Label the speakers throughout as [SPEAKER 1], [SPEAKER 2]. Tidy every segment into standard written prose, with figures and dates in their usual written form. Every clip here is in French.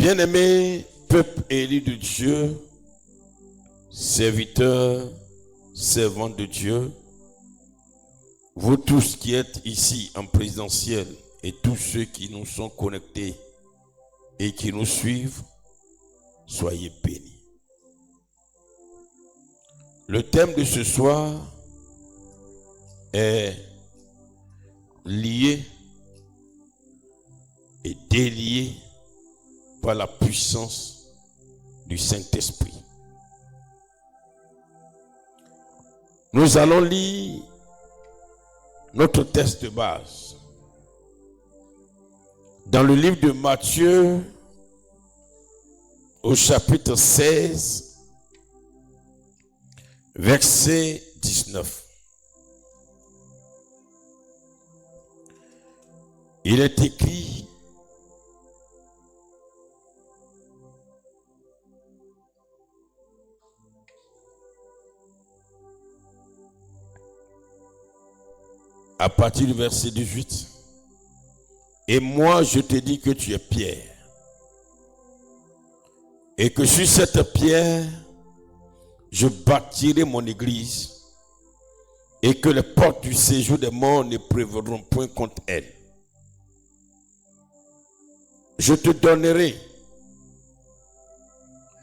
[SPEAKER 1] Bien-aimés, peuple élu de Dieu, serviteurs, servants de Dieu, vous tous qui êtes ici en présentiel et tous ceux qui nous sont connectés et qui nous suivent, soyez bénis. Le thème de ce soir est lié et délié par la puissance du Saint-Esprit. Nous allons lire notre texte de base dans le livre de Matthieu au chapitre 16, verset 19. Il est écrit: à partir du verset 18, et moi je te dis que tu es Pierre, et que sur cette pierre je bâtirai mon église, et que les portes du séjour des morts ne prévaudront point contre elle. Je te donnerai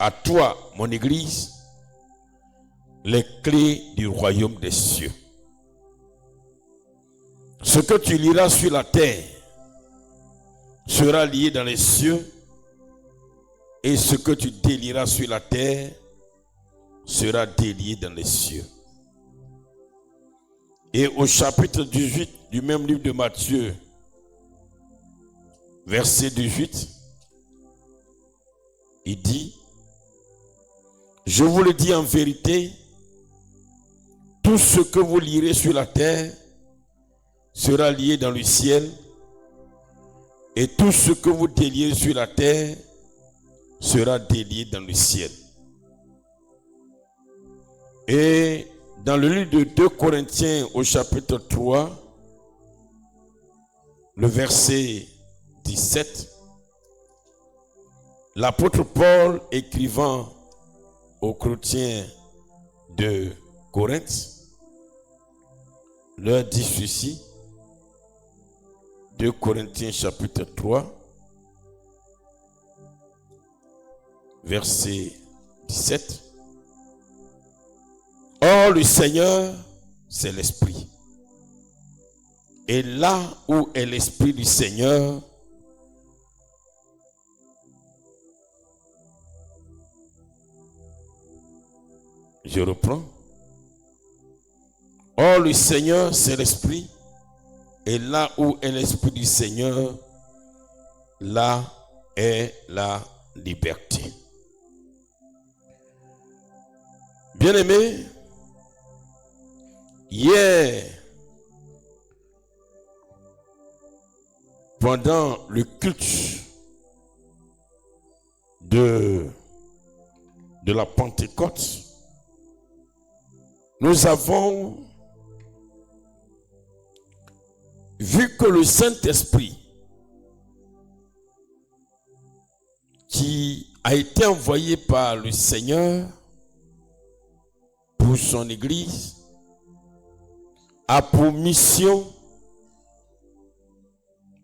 [SPEAKER 1] à toi, mon église, les clés du royaume des cieux. Ce que tu liras sur la terre sera lié dans les cieux, et ce que tu délieras sur la terre sera délié dans les cieux. Et au chapitre 18 du même livre de Matthieu, verset 18, il dit: je vous le dis en vérité, tout ce que vous lirez sur la terre sera lié dans le ciel, et tout ce que vous délierez sur la terre sera délié dans le ciel. Et dans le livre de 2 Corinthiens au chapitre 3, le verset 17, l'apôtre Paul, écrivant aux chrétiens de Corinthe, leur dit ceci: 2 Corinthiens chapitre 3, verset 17. Or le Seigneur, c'est l'Esprit. Et là où est l'Esprit du Seigneur, je reprends. Or le Seigneur, c'est l'Esprit. Et là où est l'Esprit du Seigneur, là est la liberté. Bien-aimés, hier, pendant le culte de la Pentecôte, nous avons vu que le Saint-Esprit, qui a été envoyé par le Seigneur pour son Église, a pour mission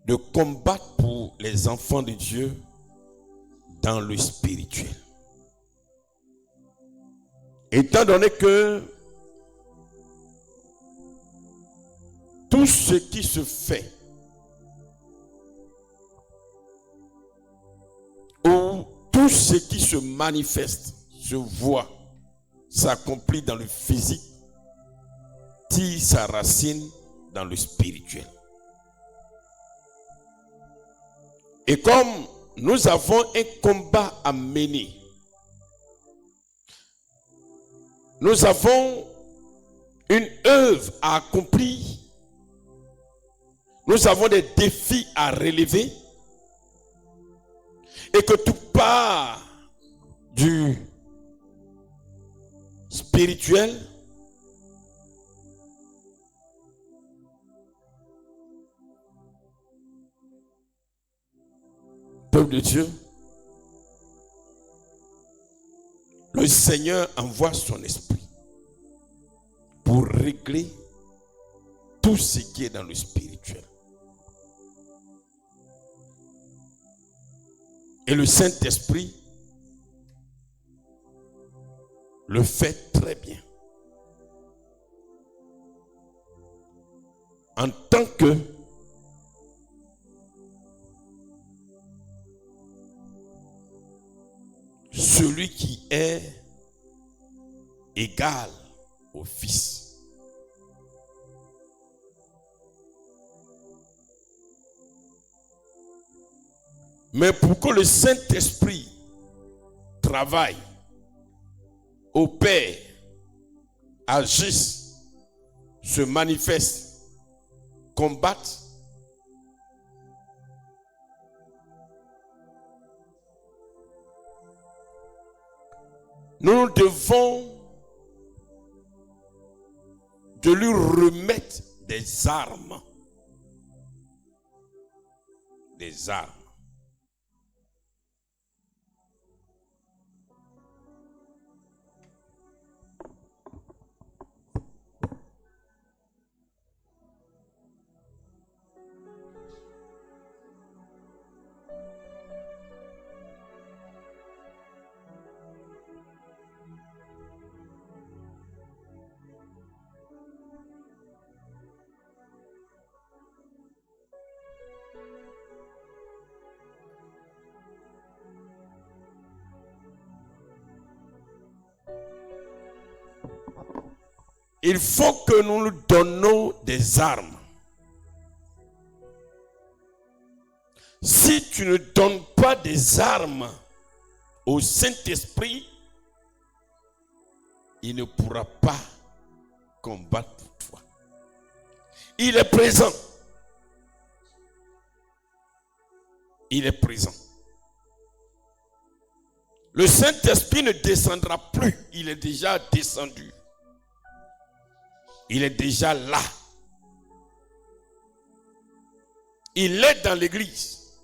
[SPEAKER 1] de combattre pour les enfants de Dieu dans le spirituel. Étant donné que tout ce qui se fait ou tout ce qui se manifeste, se voit, s'accomplit dans le physique, tire sa racine dans le spirituel. Et comme nous avons un combat à mener, nous avons une œuvre à accomplir, nous avons des défis à relever, et que tout part du spirituel, peuple de Dieu, le Seigneur envoie son esprit pour régler tout ce qui est dans le spirituel. Et le Saint-Esprit le fait très bien. En tant que celui qui est égal au Fils. Mais pour que le Saint-Esprit travaille, opère, agisse, se manifeste, combatte, nous devons de lui remettre des armes. Des armes. Il faut que nous lui donnions des armes. Si tu ne donnes pas des armes au Saint-Esprit, il ne pourra pas combattre pour toi. Il est présent. Il est présent. Le Saint-Esprit ne descendra plus. Il est déjà descendu. Il est déjà là. Il est dans l'église.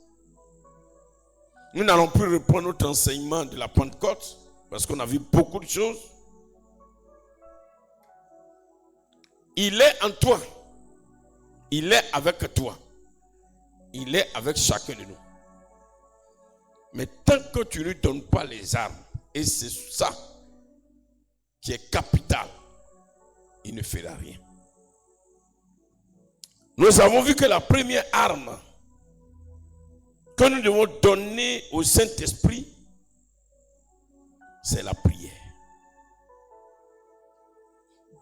[SPEAKER 1] Nous n'allons plus reprendre notre enseignement de la Pentecôte parce qu'on a vu beaucoup de choses. Il est en toi. Il est avec toi. Il est avec chacun de nous. Mais tant que tu ne lui donnes pas les armes, et c'est ça qui est capital, il ne fera rien. Nous avons vu que la première arme que nous devons donner au Saint-Esprit, c'est la prière.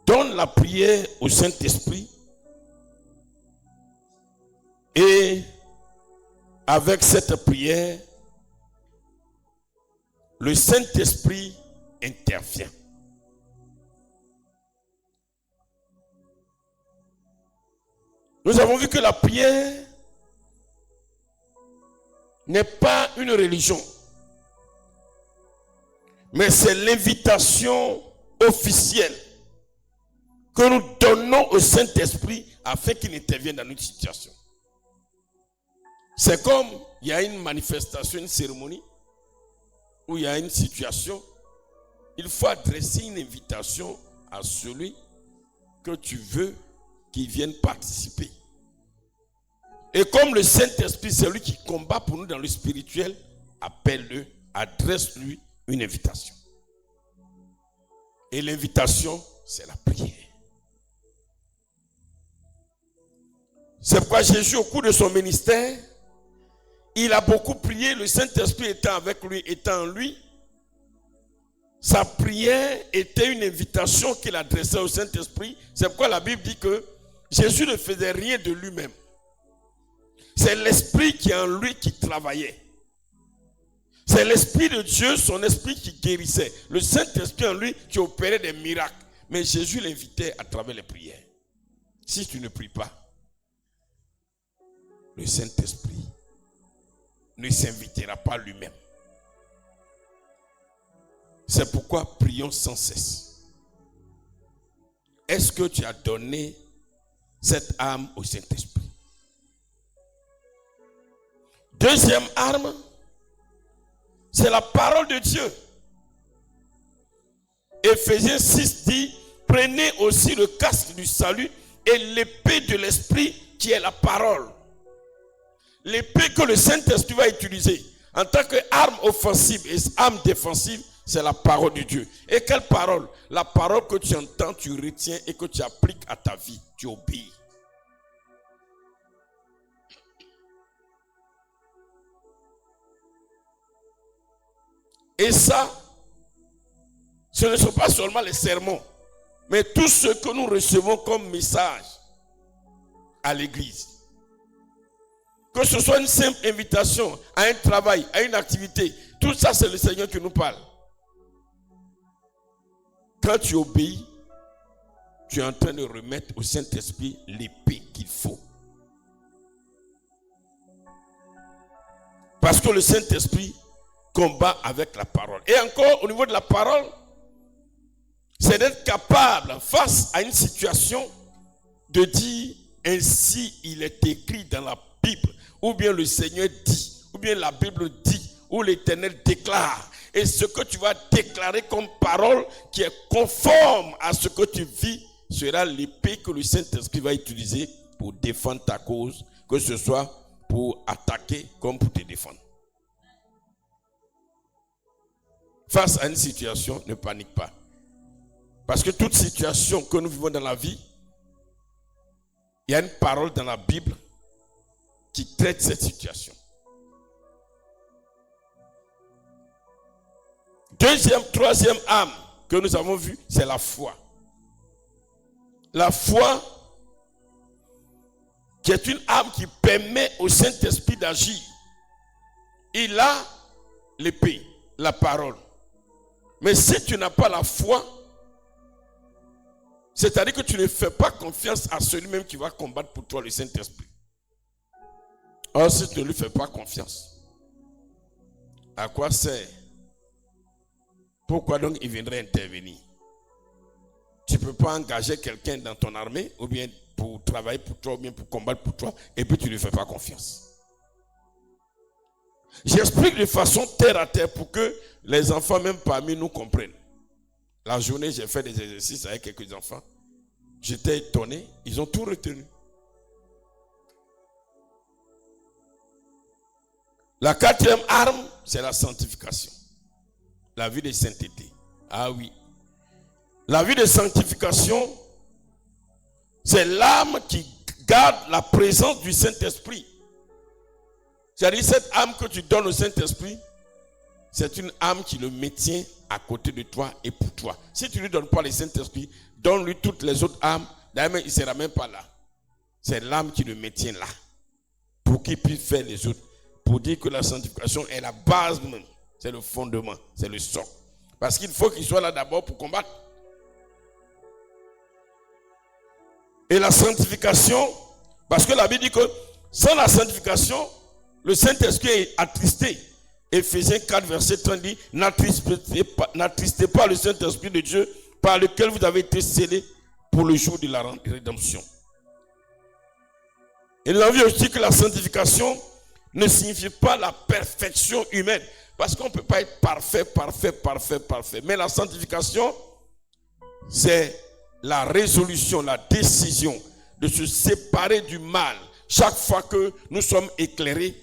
[SPEAKER 1] Donne la prière au Saint-Esprit et avec cette prière, le Saint-Esprit intervient. Nous avons vu que la prière n'est pas une religion, mais c'est l'invitation officielle que nous donnons au Saint-Esprit afin qu'il intervienne dans notre situation. C'est comme il y a une manifestation, une cérémonie, où il y a une situation, il faut adresser une invitation à celui que tu veux qui vienne participer. Et comme le Saint-Esprit, c'est lui qui combat pour nous dans le spirituel, appelle-le, adresse-lui une invitation. Et l'invitation, c'est la prière. C'est pourquoi Jésus, au cours de son ministère, il a beaucoup prié, le Saint-Esprit étant avec lui, étant en lui. Sa prière était une invitation qu'il adressait au Saint-Esprit. C'est pourquoi la Bible dit que Jésus ne faisait rien de lui-même. C'est l'Esprit qui est en lui qui travaillait. C'est l'Esprit de Dieu, son Esprit qui guérissait. Le Saint-Esprit en lui qui opérait des miracles. Mais Jésus l'invitait à travers les prières. Si tu ne pries pas, le Saint-Esprit ne s'invitera pas lui-même. C'est pourquoi prions sans cesse. Est-ce que tu as donné cette arme au Saint-Esprit? Deuxième arme, c'est la parole de Dieu. Éphésiens 6 dit, prenez aussi le casque du salut et l'épée de l'esprit qui est la parole. L'épée que le Saint-Esprit va utiliser en tant qu'arme offensive et arme défensive, c'est la parole de Dieu. Et quelle parole? La parole que tu entends, tu retiens et que tu appliques à ta vie, tu obéis. Et ça, ce ne sont pas seulement les sermons, mais tout ce que nous recevons comme message à l'église. Que ce soit une simple invitation à un travail, à une activité, tout ça c'est le Seigneur qui nous parle. Quand tu obéis, tu es en train de remettre au Saint-Esprit l'épée qu'il faut. Parce que le Saint-Esprit combat avec la parole. Et encore, au niveau de la parole, c'est d'être capable, face à une situation, de dire, ainsi il est écrit dans la Bible, ou bien le Seigneur dit, ou bien la Bible dit, ou l'Éternel déclare. Et ce que tu vas déclarer comme parole qui est conforme à ce que tu vis sera l'épée que le Saint-Esprit va utiliser pour défendre ta cause, que ce soit pour attaquer comme pour te défendre. Face à une situation, ne panique pas. Parce que toute situation que nous vivons dans la vie, il y a une parole dans la Bible qui traite cette situation. Troisième âme que nous avons vue, c'est la foi. La foi, qui est une âme qui permet au Saint-Esprit d'agir. Il a l'épée, la parole. Mais si tu n'as pas la foi, c'est-à-dire que tu ne fais pas confiance à celui-même qui va combattre pour toi, le Saint-Esprit. Or, si tu ne lui fais pas confiance, à quoi sert? Pourquoi donc il viendrait intervenir? Tu ne peux pas engager quelqu'un dans ton armée, ou bien pour travailler pour toi, ou bien pour combattre pour toi, et puis tu ne lui fais pas confiance. J'explique de façon terre à terre pour que les enfants, même parmi nous, comprennent. La journée, j'ai fait des exercices avec quelques enfants. J'étais étonné, ils ont tout retenu. La quatrième arme, c'est la sanctification. La vie de sainteté. Ah oui. La vie de sanctification, c'est l'âme qui garde la présence du Saint-Esprit. C'est-à-dire cette âme que tu donnes au Saint-Esprit, c'est une âme qui le maintient à côté de toi et pour toi. Si tu ne lui donnes pas le Saint-Esprit, donne-lui toutes les autres âmes, d'ailleurs il ne sera même pas là. C'est l'âme qui le maintient là, pour qu'il puisse faire les autres. Pour dire que la sanctification est la base même, c'est le fondement, c'est le socle. Parce qu'il faut qu'il soit là d'abord pour combattre. Et la sanctification, parce que la Bible dit que sans la sanctification, le Saint-Esprit est attristé. Éphésiens 4, verset 30 dit, n'attristez pas le Saint-Esprit de Dieu par lequel vous avez été scellés pour le jour de la rédemption. Et nous avons vu aussi que la sanctification ne signifie pas la perfection humaine. Parce qu'on ne peut pas être parfait. Mais la sanctification, c'est la résolution, la décision de se séparer du mal. Chaque fois que nous sommes éclairés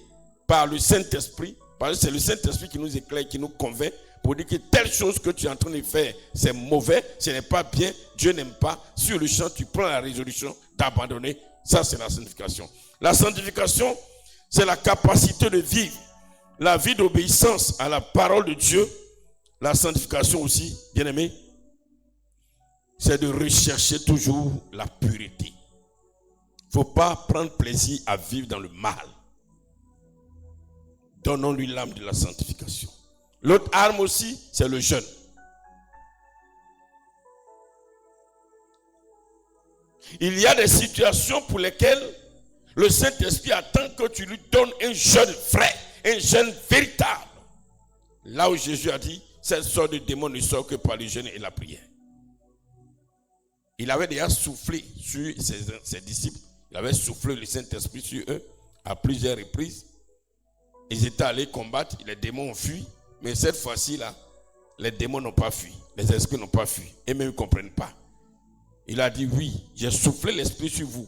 [SPEAKER 1] par le Saint-Esprit, parce que c'est le Saint-Esprit qui nous éclaire, qui nous convainc, pour dire que telle chose que tu es en train de faire, c'est mauvais, ce n'est pas bien, Dieu n'aime pas. Sur le champ, tu prends la résolution d'abandonner. Ça, c'est la sanctification. La sanctification, c'est la capacité de vivre la vie d'obéissance à la parole de Dieu. La sanctification aussi, bien aimé, c'est de rechercher toujours la pureté. Il ne faut pas prendre plaisir à vivre dans le mal. Donnons-lui l'âme de la sanctification. L'autre arme aussi, c'est le jeûne. Il y a des situations pour lesquelles le Saint-Esprit attend que tu lui donnes un jeûne vrai, un jeûne véritable. Là où Jésus a dit, cette sorte de démon ne sort que par le jeûne et la prière. Il avait déjà soufflé sur ses disciples. Il avait soufflé le Saint-Esprit sur eux à plusieurs reprises. Ils étaient allés combattre, les démons ont fui. Mais cette fois-ci là, les démons n'ont pas fui, les esprits n'ont pas fui, et même ils ne comprennent pas. Il a dit oui, j'ai soufflé l'esprit sur vous.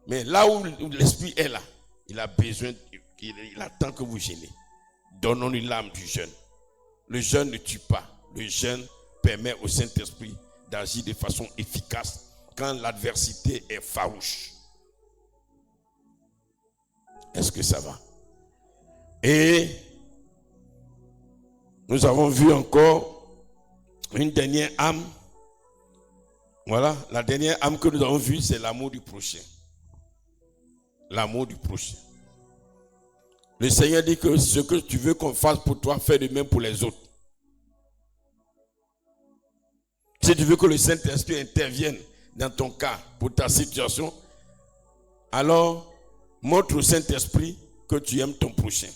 [SPEAKER 1] Mais là où l'esprit est là, il a besoin, il attend que vous gênez. Donnons-lui l'âme du jeûne. Le jeûne ne tue pas. Le jeûne permet au Saint-Esprit d'agir de façon efficace quand l'adversité est farouche. Est-ce que ça va? Et nous avons vu encore une dernière âme. Voilà, la dernière âme que nous avons vue, c'est l'amour du prochain. L'amour du prochain. Le Seigneur dit que ce que tu veux qu'on fasse pour toi, fais de même pour les autres. Si tu veux que le Saint-Esprit intervienne dans ton cas, pour ta situation, alors montre au Saint-Esprit que tu aimes ton prochain.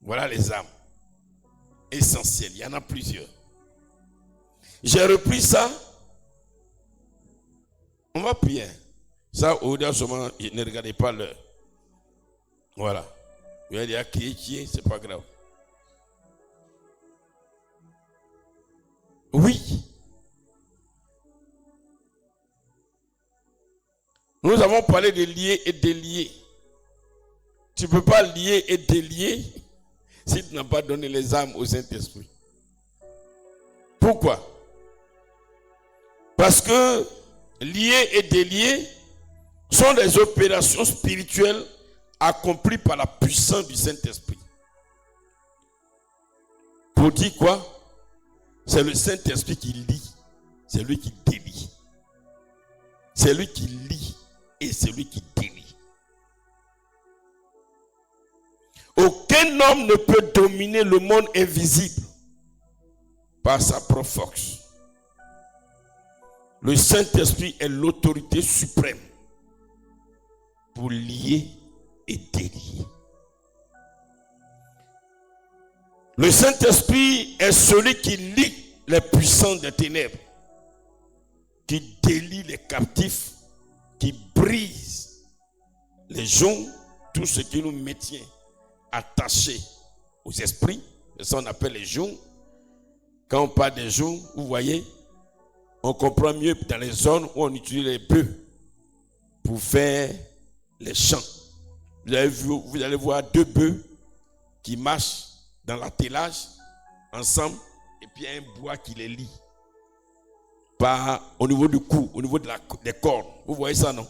[SPEAKER 1] Voilà les âmes essentielles. Il y en a plusieurs. J'ai repris ça. On va prier. Ça, au delà seulement, ne regardez pas l'heure. Voilà. Vous allez dire qui, c'est pas grave. Oui. Nous avons parlé de lier et délier. Tu ne peux pas lier et délier si tu n'as pas donné les âmes au Saint-Esprit. Pourquoi? Parce que lier et délier sont des opérations spirituelles accomplies par la puissance du Saint-Esprit. Pour dire quoi? C'est le Saint-Esprit qui lie, c'est lui qui délie. C'est lui qui lie et c'est lui qui délie. Aucun homme ne peut dominer le monde invisible par sa propre force. Le Saint-Esprit est l'autorité suprême pour lier et délier. Le Saint-Esprit est celui qui lie les puissants des ténèbres, qui délie les captifs, qui brise les joncs, tout ce qui nous maintient attachés aux esprits. C'est ça qu'on appelle les joncs. Quand on parle des joncs, vous voyez, on comprend mieux dans les zones où on utilise les bœufs pour faire les champs. Vous allez voir deux bœufs qui marchent dans l'attelage ensemble et puis il y a un bois qui les lie au niveau du cou, au niveau des cornes. Vous voyez ça, non?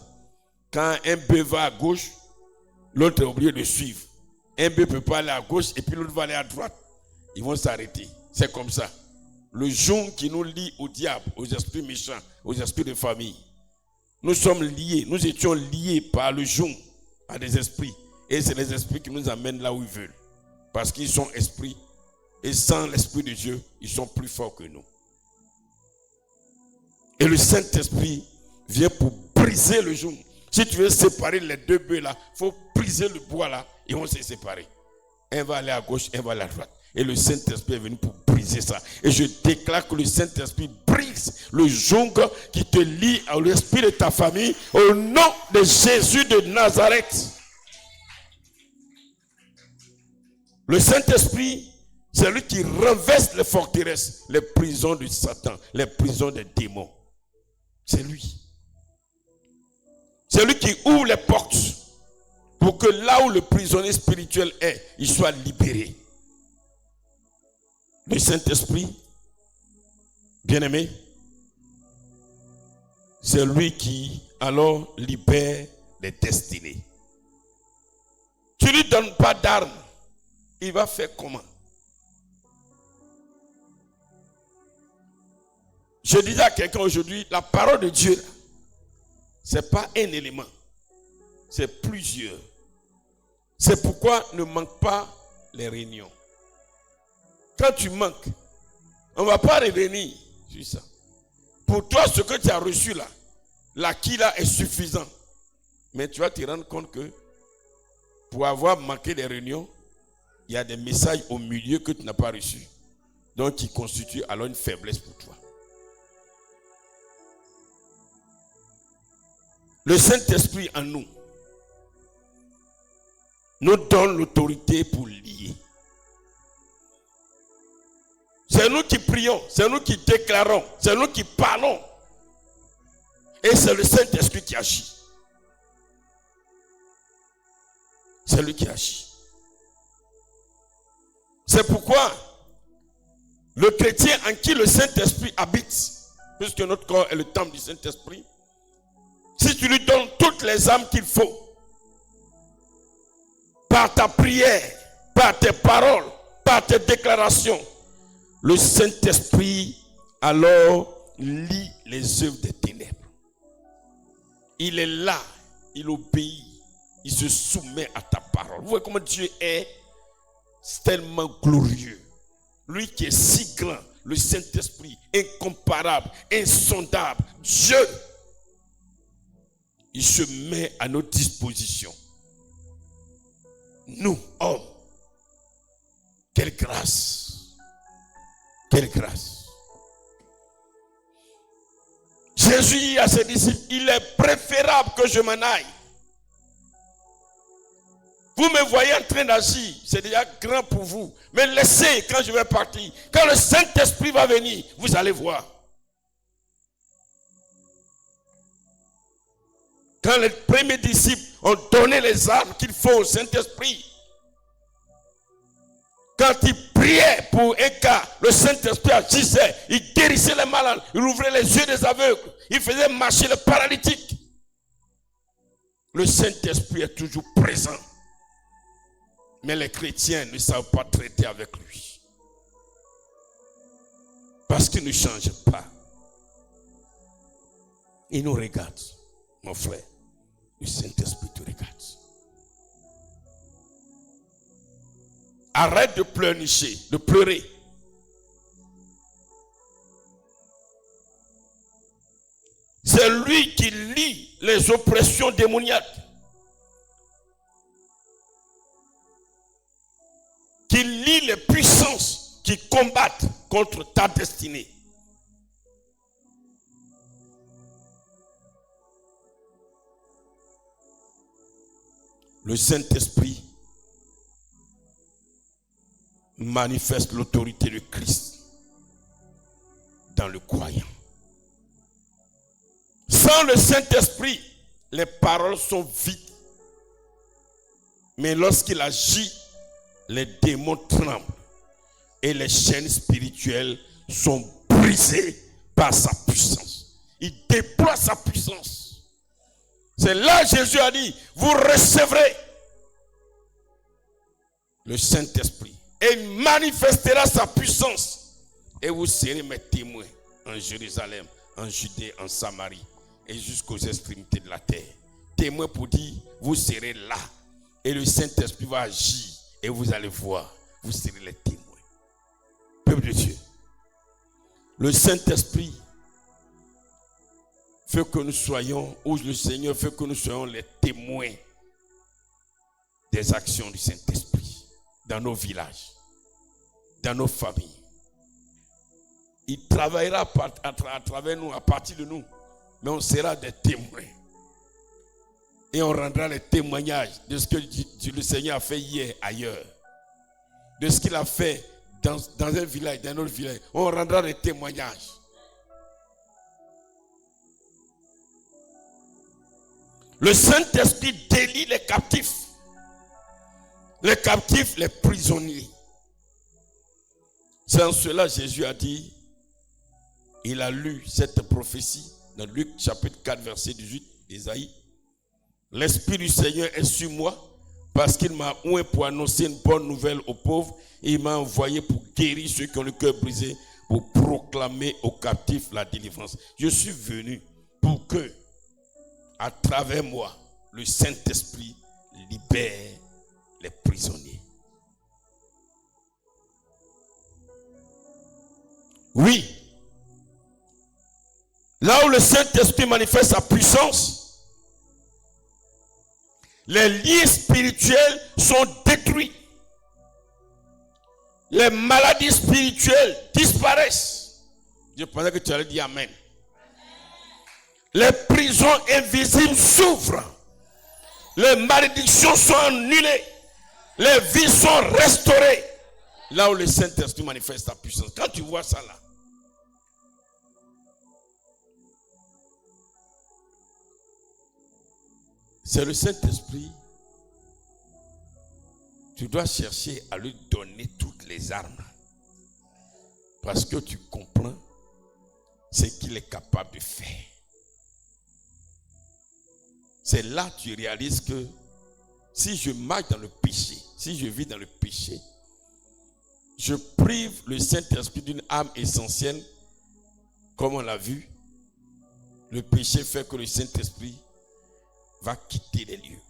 [SPEAKER 1] Quand un bœuf va à gauche, l'autre est obligé de suivre. Un bœuf ne peut pas aller à gauche et puis l'autre va aller à droite. Ils vont s'arrêter. C'est comme ça. Le jonc qui nous lie au diable, aux esprits méchants, aux esprits de famille. Nous sommes liés, nous étions liés par le jonc à des esprits. Et c'est les esprits qui nous amènent là où ils veulent. Parce qu'ils sont esprits. Et sans l'Esprit de Dieu, ils sont plus forts que nous. Et le Saint-Esprit vient pour briser le jonc. Si tu veux séparer les deux bœufs là, il faut briser le bois là. Ils vont se séparer. Un va aller à gauche, un va aller à droite. Et le Saint-Esprit est venu pour briser ça. Et je déclare que le Saint-Esprit brise le jonc qui te lie à l'esprit de ta famille au nom de Jésus de Nazareth. Le Saint-Esprit, c'est lui qui renverse les forteresses, les prisons de Satan, les prisons des démons. C'est lui. C'est lui qui ouvre les portes pour que là où le prisonnier spirituel est, il soit libéré. Le Saint-Esprit, bien-aimé, c'est lui qui alors libère les destinées. Tu ne lui donnes pas d'armes, il va faire comment? Je disais à quelqu'un aujourd'hui, la parole de Dieu, ce n'est pas un élément, c'est plusieurs. C'est pourquoi ne manque pas les réunions. Quand tu manques, on ne va pas revenir sur ça. Pour toi, ce que tu as reçu là, l'acquis là est suffisant. Mais tu vas te rendre compte que pour avoir manqué des réunions, il y a des messages au milieu que tu n'as pas reçus. Donc qui constituent alors une faiblesse pour toi. Le Saint-Esprit en nous donne l'autorité pour lier. C'est nous qui prions, c'est nous qui déclarons, c'est nous qui parlons. Et c'est le Saint-Esprit qui agit. C'est lui qui agit. C'est pourquoi le chrétien en qui le Saint-Esprit habite, puisque notre corps est le temple du Saint-Esprit, si tu lui donnes toutes les âmes qu'il faut, par ta prière, par tes paroles, par tes déclarations, le Saint-Esprit alors lit les œuvres des ténèbres. Il est là, il obéit, il se soumet à ta parole. Vous voyez comment Dieu est tellement glorieux. Lui qui est si grand, le Saint-Esprit, incomparable, insondable, Dieu, il se met à notre disposition. Nous, hommes, quelle grâce, quelle grâce. Jésus dit à ses disciples, il est préférable que je m'en aille. Vous me voyez en train d'agir, c'est déjà grand pour vous. Mais laissez quand je vais partir. Quand le Saint-Esprit va venir, vous allez voir. Quand les premiers disciples ont donné les armes qu'il faut au Saint-Esprit, quand ils priaient pour un cas, le Saint-Esprit agissait, il guérissait les malades, il ouvrait les yeux des aveugles, il faisait marcher les paralytiques. Le Saint-Esprit est toujours présent. Mais les chrétiens ne savent pas traiter avec lui. Parce qu'il ne change pas. Il nous regarde, mon frère. Le Saint-Esprit te regarde. Arrête de pleurnicher, de pleurer. C'est lui qui lit les oppressions démoniaques. Qui lit les puissances qui combattent contre ta destinée. Le Saint-Esprit manifeste l'autorité de Christ dans le croyant. Sans le Saint-Esprit, les paroles sont vides. Mais lorsqu'il agit, les démons tremblent et les chaînes spirituelles sont brisées par sa puissance. Il déploie sa puissance. C'est là que Jésus a dit, vous recevrez le Saint-Esprit et il manifestera sa puissance et vous serez mes témoins en Jérusalem, en Judée, en Samarie et jusqu'aux extrémités de la terre. Témoins pour dire, vous serez là et le Saint-Esprit va agir. Et vous allez voir, vous serez les témoins. Peuple de Dieu, le Saint-Esprit fait que nous soyons, ou le Seigneur fait que nous soyons les témoins des actions du Saint-Esprit dans nos villages, dans nos familles. Il travaillera à travers nous, à partir de nous, mais on sera des témoins. Et on rendra les témoignages de ce que le Seigneur a fait hier ailleurs. De ce qu'il a fait dans un village, dans un autre village. On rendra les témoignages. Le Saint-Esprit délie les captifs. Les captifs, les prisonniers. C'est en cela que Jésus a dit, il a lu cette prophétie dans Luc chapitre 4 verset 18 d'Ésaïe. L'Esprit du Seigneur est sur moi parce qu'il m'a oint pour annoncer une bonne nouvelle aux pauvres et il m'a envoyé pour guérir ceux qui ont le cœur brisé, pour proclamer aux captifs la délivrance. Je suis venu pour que, à travers moi, le Saint-Esprit libère les prisonniers. Oui, là où le Saint-Esprit manifeste sa puissance, les liens spirituels sont détruits. Les maladies spirituelles disparaissent. Je pensais que tu allais dire Amen. Les prisons invisibles s'ouvrent. Les malédictions sont annulées. Les vies sont restaurées. Là où le Saint-Esprit manifeste sa puissance. Quand tu vois ça là, c'est le Saint-Esprit. Tu dois chercher à lui donner toutes les armes. Parce que tu comprends ce qu'il est capable de faire. C'est là que tu réalises que si je marche dans le péché, si je vis dans le péché, je prive le Saint-Esprit d'une âme essentielle, comme on l'a vu. Le péché fait que le Saint-Esprit va quitter les lieux.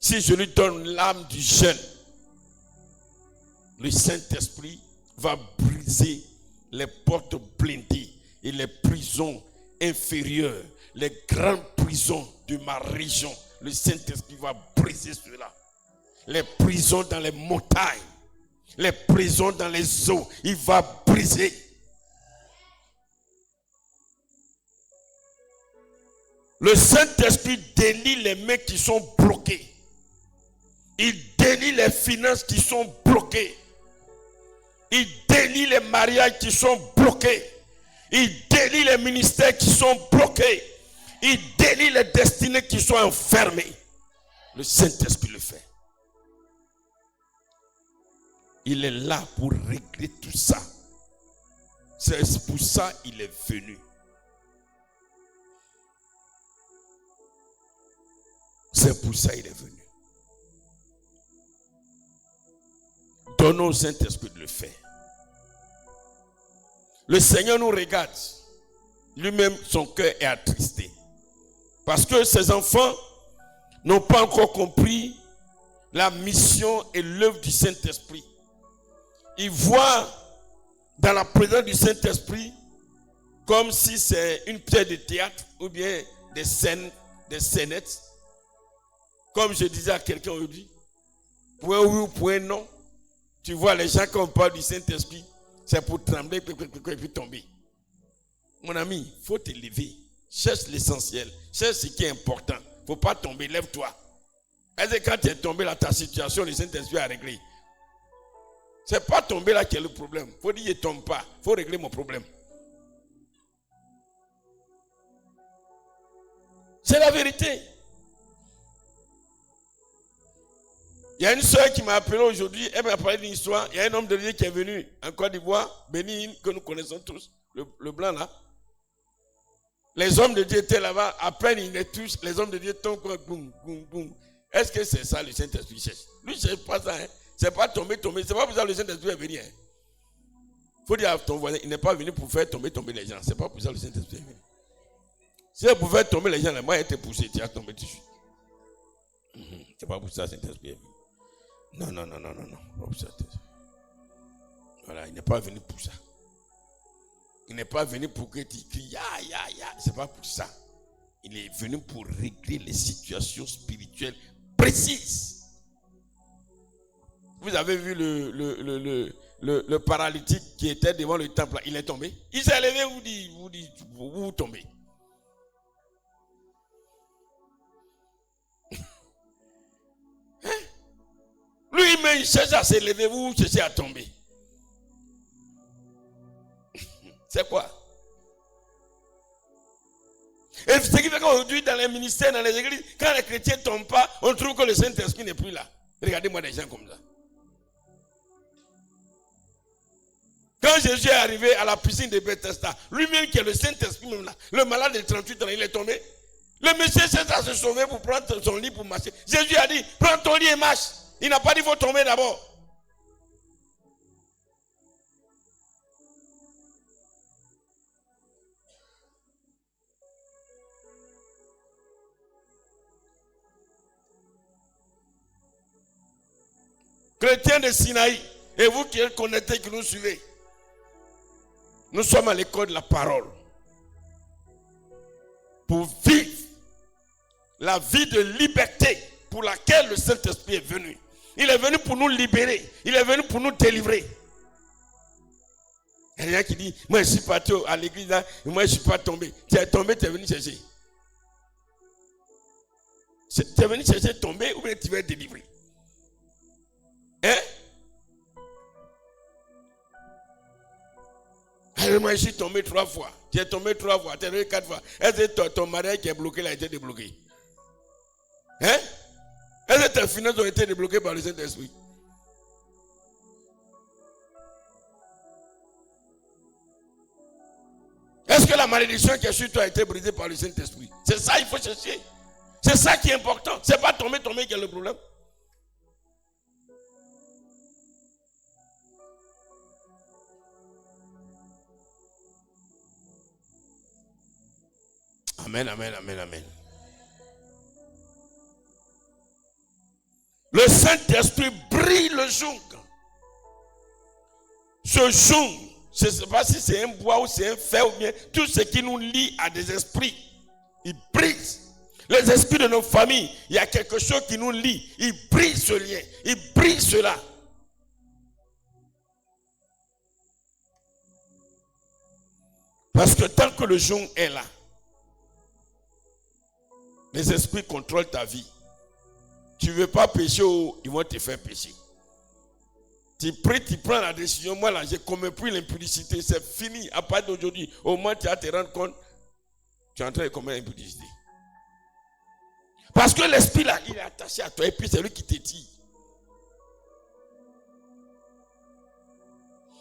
[SPEAKER 1] Si je lui donne l'âme du jeune, le Saint-Esprit va briser les portes blindées et les prisons inférieures, les grandes prisons de ma région. Le Saint-Esprit va briser cela. Les prisons dans les montagnes, les prisons dans les eaux, il va briser. Le Saint-Esprit délie les mains qui sont bloquées. Il délie les finances qui sont bloquées. Il délie les mariages qui sont bloqués. Il délie les ministères qui sont bloqués. Il délie les destinées qui sont enfermées. Le Saint-Esprit le fait. Il est là pour régler tout ça. C'est pour ça qu'il est venu. C'est pour ça qu'il est venu. Donnons au Saint-Esprit de le faire. Le Seigneur nous regarde. Lui-même, son cœur est attristé. Parce que ses enfants n'ont pas encore compris la mission et l'œuvre du Saint-Esprit. Ils voient dans la présence du Saint-Esprit comme si c'est une pièce de théâtre ou bien des scènes, des scénettes. Comme je disais à quelqu'un aujourd'hui, point oui ou point non. Tu vois les gens qui ont peur du Saint-Esprit, c'est pour trembler et puis tomber. Mon ami, il faut te lever. Cherche l'essentiel. Cherche ce qui est important. Il ne faut pas tomber. Lève-toi. Est-ce que quand tu es tombé là, ta situation, le Saint-Esprit a réglé? Ce n'est pas tomber là qui est le problème. Il faut dire, je ne tombe pas. Il faut régler mon problème. C'est la vérité. Il y a une soeur qui m'a appelé aujourd'hui, elle m'a parlé d'une histoire. Il y a un homme de Dieu qui est venu en Côte d'Ivoire, Bénin, que nous connaissons tous, le blanc là. Les hommes de Dieu étaient là-bas, à peine ils les touchent, les hommes de Dieu tombent comme boum, boum, boum. Est-ce que c'est ça le Saint-Esprit cherche? Lui, il ne cherche pas ça. Hein. C'est pas tomber. C'est pas pour ça que le Saint-Esprit est venu. Hein. Faut dire à ton voisin, il n'est pas venu pour faire tomber les gens. C'est pas pour ça que le Saint-Esprit est venu. Si il pouvait tomber les gens, là, moi, il était poussé, tu as tombé dessus. C'est pas pour ça que le Saint-Esprit est venu. Non. Pas pour ça. Voilà, il n'est pas venu pour ça. Il n'est pas venu pour que tu cries, ya. C'est pas pour ça. Il est venu pour régler les situations spirituelles précises. Vous avez vu le paralytique qui était devant le temple, il est tombé. Il s'est levé, vous tombez. Hein? Lui-même, il cherche à se lever, vous cherchez à tomber. C'est quoi? Et ce qui fait qu'aujourd'hui, dans les ministères, dans les églises, quand les chrétiens ne tombent pas, on trouve que le Saint-Esprit n'est plus là. Regardez-moi des gens comme ça. Quand Jésus est arrivé à la piscine de Bethesda, lui-même qui est le Saint-Esprit même là, le malade de 38 ans, il est tombé. Le monsieur cherche à se sauver pour prendre son lit pour marcher. Jésus a dit, prends ton lit et marche. Il n'a pas dit, il faut tomber d'abord. Chrétiens de Sinaï, et vous qui êtes connectés, qui nous suivez, nous sommes à l'école de la parole pour vivre la vie de liberté pour laquelle le Saint-Esprit est venu. Il est venu pour nous libérer. Il est venu pour nous délivrer. Il y a quelqu'un qui dit, moi je suis parti à l'église là, moi je ne suis pas tombé. Tu es tombé, tu es venu chercher. Tu es venu chercher tomber ou bien tu vas être délivré? Hein? Alors moi je suis tombé 3 fois. Tu es tombé 3 fois, tu es tombé 4 fois. Est-ce que ton mariage qui est bloqué là a été débloqué? Hein? Est-ce que tes finances ont été débloquées par le Saint-Esprit? Est-ce que la malédiction qui est sur toi a été brisée par le Saint-Esprit? C'est ça qu'il faut chercher. C'est ça qui est important. C'est pas tomber qui est le problème. Amen, amen, amen, amen. Le Saint-Esprit brille le jonc. Ce jonc, je ne sais pas si c'est un bois ou c'est un fer ou bien tout ce qui nous lie à des esprits. Il brise. Les esprits de nos familles, il y a quelque chose qui nous lie. Il brise ce lien. Il brise cela. Parce que tant que le jonc est là, les esprits contrôlent ta vie. Tu ne veux pas pécher, ils vont te faire pécher. Tu pries, tu prends la décision. Moi là, j'ai commis plus l'impudicité. C'est fini. À partir d'aujourd'hui, au moins tu vas te rendre compte, tu es en train de commettre l'impudicité. Parce que l'esprit là, il est attaché à toi et puis c'est lui qui te tire.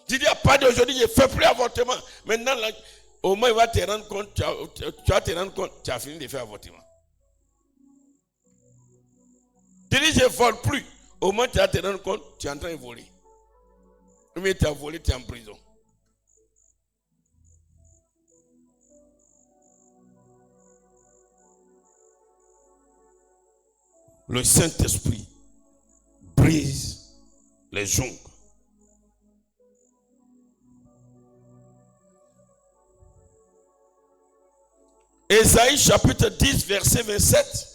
[SPEAKER 1] Tu dis à partir d'aujourd'hui, je ne fais plus avortement. Maintenant, là, au moins il va te rendre compte, tu vas te rendre compte, tu as fini de faire avortement. Tu dis je ne vole plus. Au moins tu vas te rendre compte, tu es en train de voler. Mais tu as volé, tu es en prison. Le Saint-Esprit brise les joncs. Ésaïe chapitre 10, verset 27.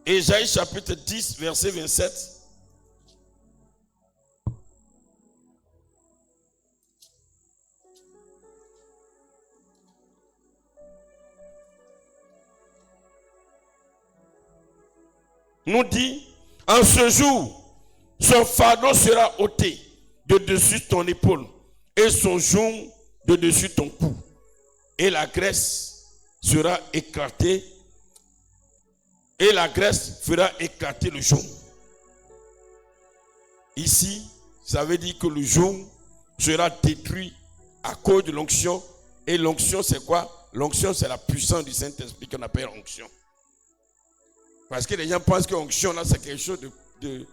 [SPEAKER 1] Ésaïe chapitre 10, verset 27. Nous dit, en ce jour, son fardeau sera ôté de dessus ton épaule et son jonc de dessus ton cou. Et la graisse sera éclatée. Et la graisse fera éclater le jonc. Ici, ça veut dire que le jonc sera détruit à cause de l'onction. Et l'onction, c'est quoi? L'onction, c'est la puissance du Saint-Esprit qu'on appelle onction. Parce que les gens pensent que l'onction, là, c'est quelque chose de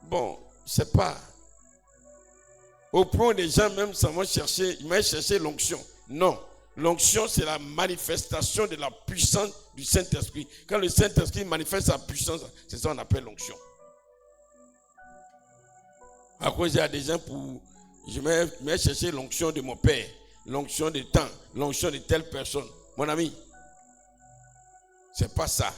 [SPEAKER 1] bon, je sais pas. Au point où les gens même s'en vont chercher, ils vont chercher l'onction. Non. L'onction, c'est la manifestation de la puissance du Saint-Esprit. Quand le Saint-Esprit manifeste sa puissance, c'est ça qu'on appelle l'onction. À cause, il y a des gens pour... Je vais chercher l'onction de mon père, l'onction de tant, l'onction de telle personne. Mon ami, c'est pas ça.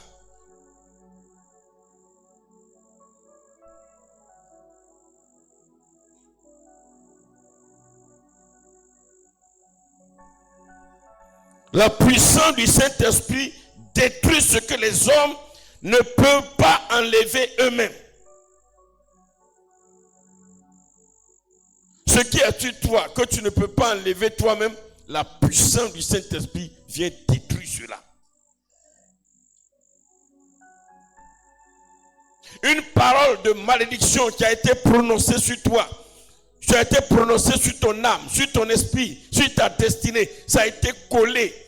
[SPEAKER 1] La puissance du Saint-Esprit détruit ce que les hommes ne peuvent pas enlever eux-mêmes. Ce qui est sur toi, que tu ne peux pas enlever toi-même, la puissance du Saint-Esprit vient détruire cela. Une parole de malédiction qui a été prononcée sur toi, qui a été prononcée sur ton âme, sur ton esprit, sur ta destinée, ça a été collé.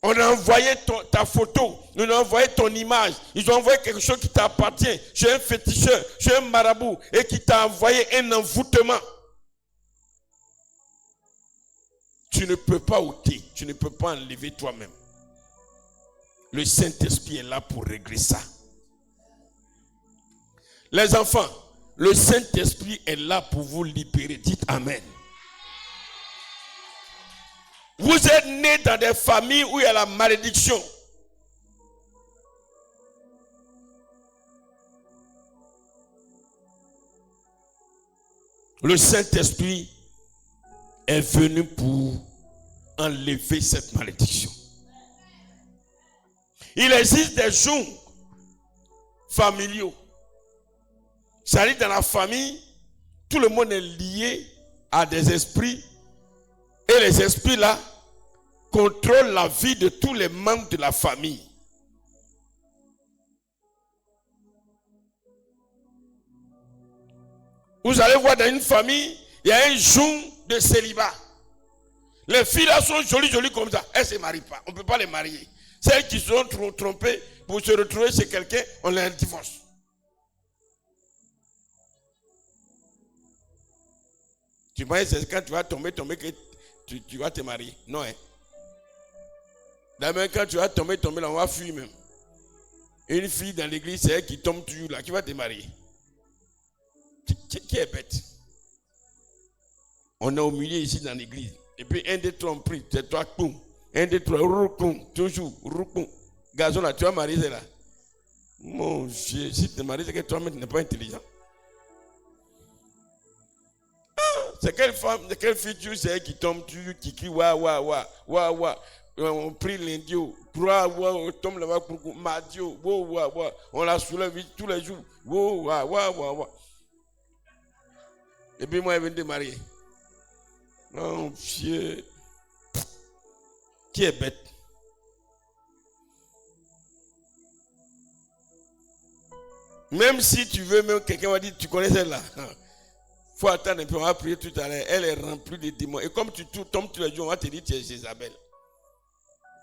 [SPEAKER 1] On a envoyé ta photo, on a envoyé ton image, ils ont envoyé quelque chose qui t'appartient, chez un féticheur, chez un marabout, et qui t'a envoyé un envoûtement. Tu ne peux pas ôter, tu ne peux pas enlever toi-même. Le Saint-Esprit est là pour régler ça. Les enfants, le Saint-Esprit est là pour vous libérer. Dites Amen. Vous êtes nés dans des familles où il y a la malédiction. Le Saint-Esprit est venu pour enlever cette malédiction. Il existe des jours familiaux. C'est-à-dire dans la famille, tout le monde est lié à des esprits et les esprits là contrôlent la vie de tous les membres de la famille. Vous allez voir dans une famille, il y a un jour de célibat. Les filles là sont jolies comme ça. Elles ne se marient pas. On ne peut pas les marier. Celles qui sont trompées pour se retrouver chez quelqu'un, on les divorce. Tu penses que c'est quand tu vas tomber que tu vas te marier. Non, hein. D'abord, quand tu vas tomber, là, on va fuir même. Une fille dans l'église, c'est elle qui tombe toujours là, qui va te marier. Qui est bête? On est au milieu ici dans l'église. Et puis, 1, 2, 3, on prie. C'est toi, boum. 1, 2, 3, roukoum. Toujours, roukoum. Gazon là, tu vas marier, c'est là. Mon Dieu, si tu te maries, c'est que toi-même, tu n'es pas intelligent. C'est quelle femme, quelle fille tu sais qui tombe, qui crie, wa. On prie l'indio, on tombe là-bas pour Madio, wa. On la soulève tous les jours, wa. Et puis moi, elle vient de marier. Oh, Dieu. Qui est bête? Même si tu veux, même quelqu'un va dire, tu connais celle-là. Il faut attendre un peu, on va prier tout à l'heure. Elle est remplie de démons. Et comme tu tombes tous les jours, on va te dire, tu es Jézabel.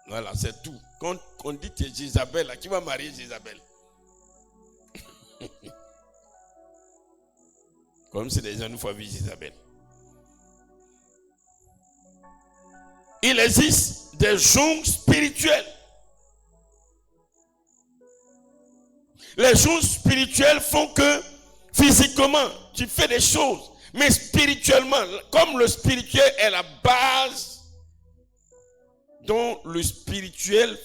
[SPEAKER 1] Voilà, c'est tout. Quand on dit tu es Jézabel, là, qui va marier Jézabel? Comme si les gens nous font vivre Jézabel. Il existe des jours spirituels. Les jours spirituels font que physiquement, tu fais des choses, mais spirituellement, comme le spirituel est la base, dont le spirituel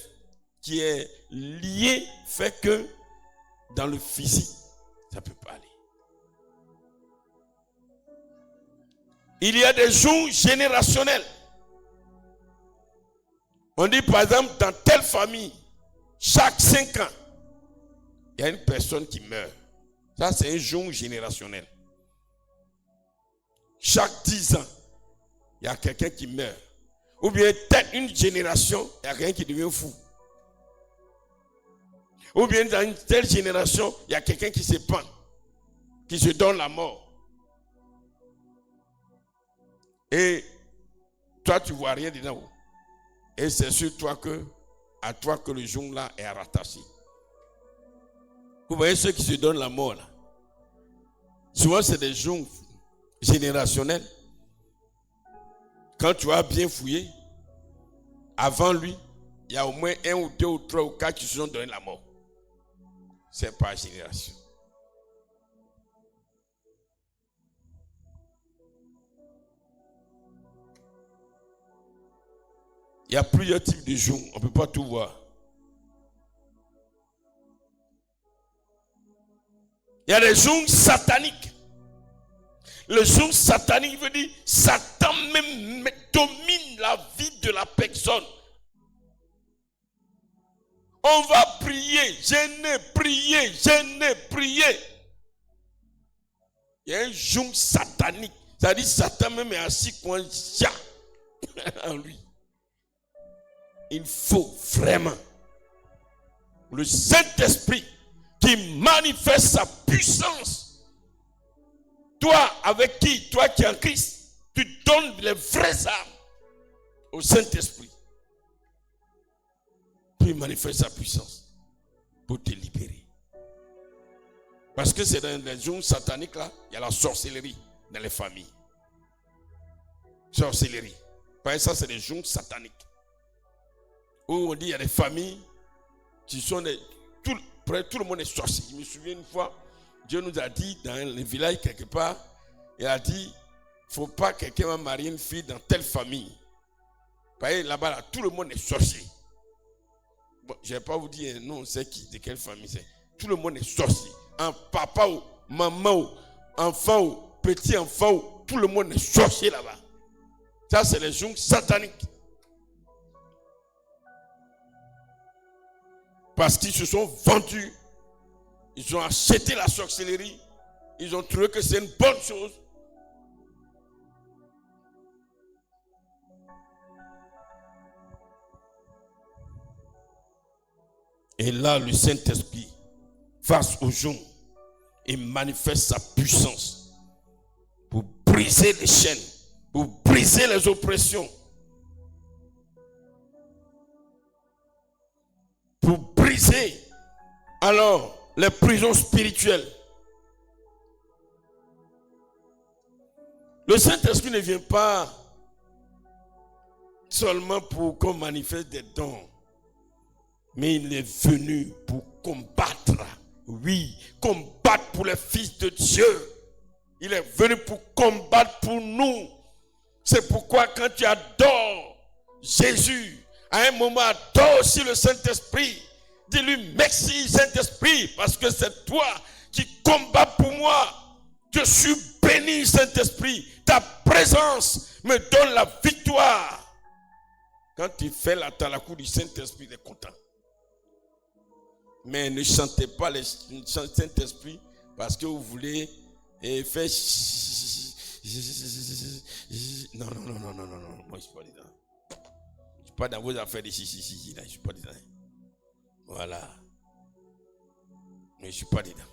[SPEAKER 1] qui est lié fait que dans le physique, ça ne peut pas aller. Il y a des jours générationnels. On dit par exemple, dans telle famille, chaque 5 ans, il y a une personne qui meurt. Ça, c'est un jour générationnel. Chaque 10 ans, il y a quelqu'un qui meurt. Ou bien, peut-être une génération, il y a quelqu'un qui devient fou. Ou bien, dans une telle génération, il y a quelqu'un qui se pend, qui se donne la mort. Et toi, tu ne vois rien dedans. Et c'est sur toi à toi que le jour là est rattaché. Vous voyez ceux qui se donnent la mort là. Souvent, c'est des jours générationnels. Quand tu as bien fouillé, avant lui, il y a au moins 1 ou 2 ou 3 ou 4 qui se sont donné la mort. C'est pas génération. Il y a plusieurs types de jours, on ne peut pas tout voir. Il y a des jours sataniques. Le jour satanique veut dire Satan même domine la vie de la personne. On va prier, jeûner, prier. Il y a un jour satanique. Ça dit Satan même est assis comme en lui. Il faut vraiment le Saint-Esprit qui manifeste sa puissance. Toi, avec qui, toi qui es en Christ, tu donnes les vraies armes au Saint-Esprit. Puis il manifeste sa puissance pour te libérer. Parce que c'est dans les jours sataniques là, il y a la sorcellerie dans les familles. Sorcellerie. Par exemple, ça c'est des jours sataniques. Où on dit il y a des familles qui sont tout le monde est sorcier. Je me souviens une fois, Dieu nous a dit dans le village quelque part, il a dit, il ne faut pas que quelqu'un va marier une fille dans telle famille. Parce que là-bas, là, tout le monde est sorcier. Bon, je ne vais pas vous dire, non, on sait qui, de quelle famille c'est. Tout le monde est sorcier. Un papa ou maman ou enfant ou petit enfant ou tout le monde est sorcier là-bas. Ça, c'est les jours sataniques. Parce qu'ils se sont vendus. Ils ont acheté la sorcellerie. Ils ont trouvé que c'est une bonne chose. Et là, le Saint-Esprit, face aux gens, et manifeste sa puissance pour briser les chaînes, pour briser les oppressions, pour briser alors les prisons spirituelles. Le Saint-Esprit ne vient pas seulement pour qu'on manifeste des dons, mais il est venu pour combattre. Oui, combattre pour les fils de Dieu. Il est venu pour combattre pour nous. C'est pourquoi quand tu adores Jésus, à un moment adore aussi le Saint-Esprit. Dis-lui merci Saint-Esprit, parce que c'est toi qui combats pour moi. Je suis béni Saint-Esprit. Ta présence me donne la victoire. Quand tu fais la talakou du Saint-Esprit, il est content. Mais ne chantez pas le Saint-Esprit parce que vous voulez faire... Non. Moi, je ne suis pas dedans. Je ne suis pas dans vos affaires de chichi. Je ne suis pas dedans. Voilà. Mais je ne suis pas dedans.